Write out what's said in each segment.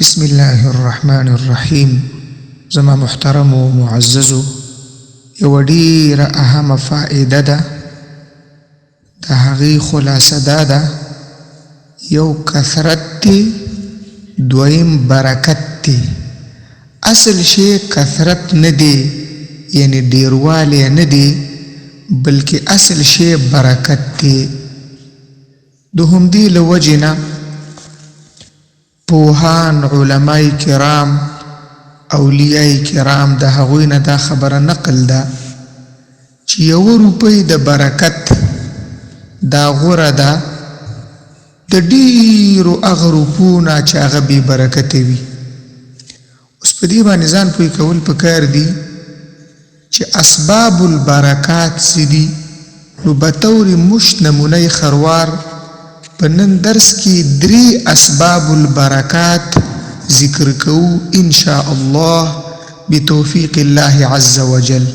بسم الله الرحمن الرحیم. زما محترم و معززو، یو ډیره اهمه فائده ده، د هغې خلاصه دا ده: یو کثرت دی، دویم برکت دی. اصل شی کثرت نه دی، یعنی ډیروالی نه دی، بلکې اصل شی برکت دی. د همدې له وجې نه پوهان، علماء کرام، اولیاء کرام د هغوی نه دا خبره نقل ده چې 1 روپۍ د برکت دا غوره ده د ډیرو هغه روپو نه چې هغه بې برکته وي. اوس په دې باندې ځان پوه کول پکار دي چې اسباب البرکات څه دي. نو بطور مشت نمونه خروار په نن درس کې 3 اسباب البرکات ذکر کوو ان شاء الله بتوفیق الله عز وجل.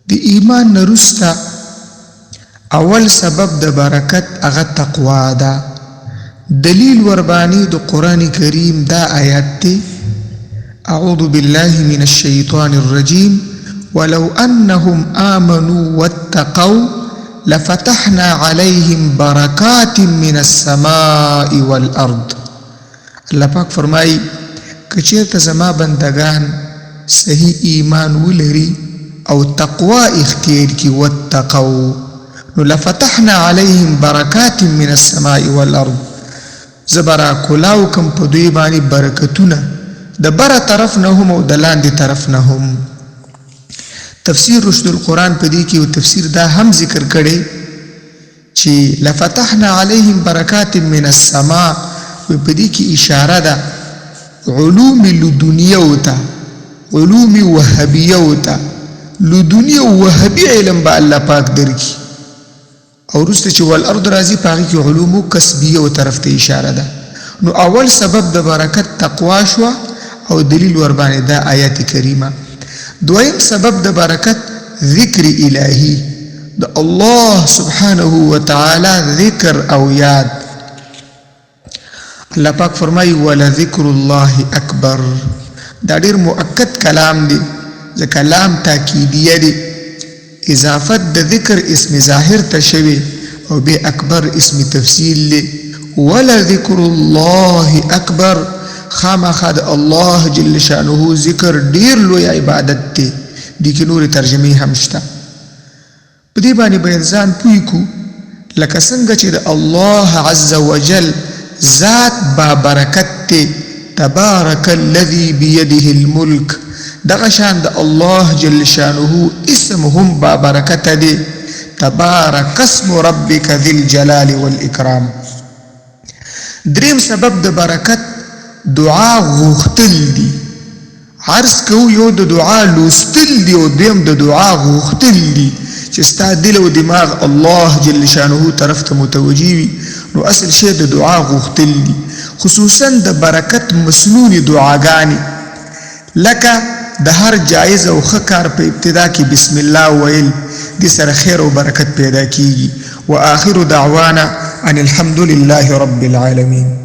د ایمان نه وروسته اول سبب د برکت هغه تقوا ده. دلیل وربانی د قرآن کریم دا آیات دی: اعوذ بالله من الشیطان الرجیم ولو انهم آمنوا واتقوا لفتحنا عليهم برکات من السماء والارض. الله پاک فرمائی که چیرته زما بندگان صحیح ایمان ولري او تقوا اختیار کی واتقوا، نو لفتحنا عليهم برکات من السماء والارض، زبرا کلاو کم په دوی باندې برکتونه د بره طرف نه هم او د لاندې طرف نه هم. تفسیر رشد القرآن په دې کې او تفسیر دا هم ذکر کړي چې لفتحنا عليهم برکات من السماء، په دې کې اشاره ده علوم لدنیا وته، علوم وهابیه وته. لدنیا وهابي علم به الله پاک درکي، او وروسته چې والارض راځي په هغې کې علوم کسبیه و طرف ته اشاره ده. نو اول سبب د برکت تقوا شوه او دلیل ورباندې دا آیات کریمه. دویم سبب د برکت ذکر الهی، د الله سبحانه وتعالی ذکر او یاد. الله پاک فرمایي ولذکر الله اکبر. دا ډیر مؤکد کلام دی، ځکه لام تاکیدیه دی، اضافت د ذکر اسم ظاهر ته شوی او به اکبر اسم تفصیل دی. ولذکر الله اکبر، خامخا د الله جل شانه ذکر ډیر لوی عبادت دی. دې کې نورې ترجمې هم شته. په دې باندې به انسان پوه کړو لکه څنګه چې د الله عز وجل ذات با برکت دی، تبارک الذي بيده الملک، دغه شان د الله جل شانه اسم هم با برکت دی، تبارک اسم ربک ذی الجلال والاکرام. دریم سبب د برکت دعا غوښتل دي. عرض کوو یو د دعا لوستل دي او دویم د دعا غوښتل دي چې ستا دل او دماغ الله جل شانه طرف ته متوجه وي. نو اصل شی د دعا غوښتل دي، خصوصا د برکت مسنون دعاګانې، لکه د هر جایز او ښه کار په ابتدا کې بسم الله ویل، دې سره خیر او برکت پیدا کیږي. واخر دعوانا ان الحمد لله رب العالمین.